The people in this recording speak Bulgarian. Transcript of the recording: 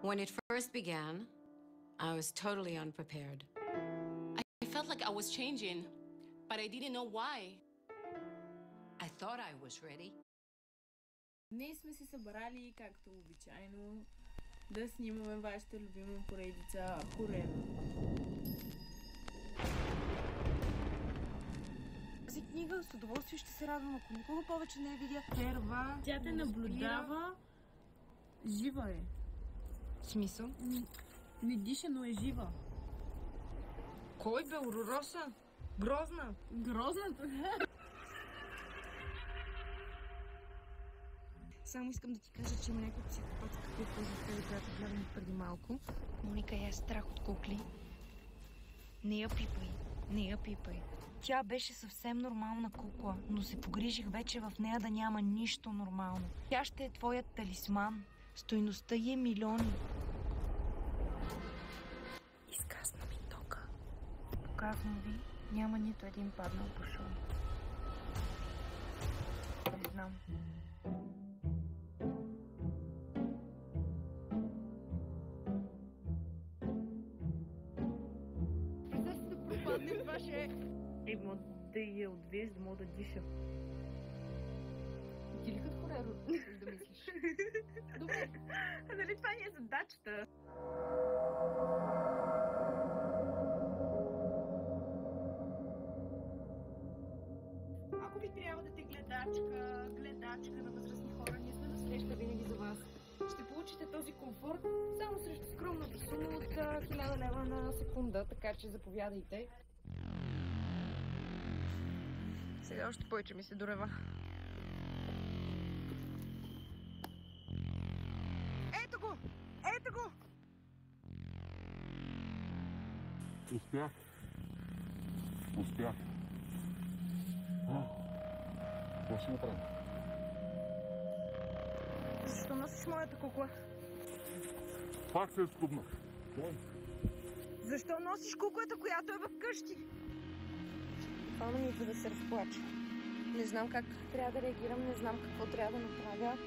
When it first began, I was totally unprepared. I felt like I was changing, but I didn't know why. I thought I was ready. Днес сме се събрали, както обичайно, да снимаме вашата любима поредица Корено. Тази книга с удоволствие ще се радвам, ако никога повече не я видя. Терва, Тя те наблюдава. Жива е. В смисъл? Не диша, но е жива. Кой бе, Уророса? Грозна! Грозната! Само искам да ти кажа, че има някой психопат, какъв е този, която гледам преди малко. Моника, я е страх от кукли. Не я пипай, не я пипай. Тя беше съвсем нормална кукла, но се погрижих вече в нея да няма нищо нормално. Тя ще е твоят талисман. Стойността й е милиони. Изгасна ми тока. Казвам ви, няма нито един паднал по шоу. Не знам. Това ще е да я отвиеш, да мога да диша. Ти ли като Кореро да мислиш? Добре. Нали това ни е задачата? Ако ви трябва да те гледачка на възрастни хора, ние сме насреща винаги за вас. Ще получите този комфорт само срещу скромната сума от 1000 лева на секунда, така че заповядайте. Сега още повече ми се дорева. Ето го! Ето го! Успях. Какво ще направим? Защо носиш моята кукла? Пак се изкупнах. Защо носиш куклата, която е вкъщи? Пълно ми идва да се разплача. Не знам как трябва да реагирам, не знам какво трябва да направя.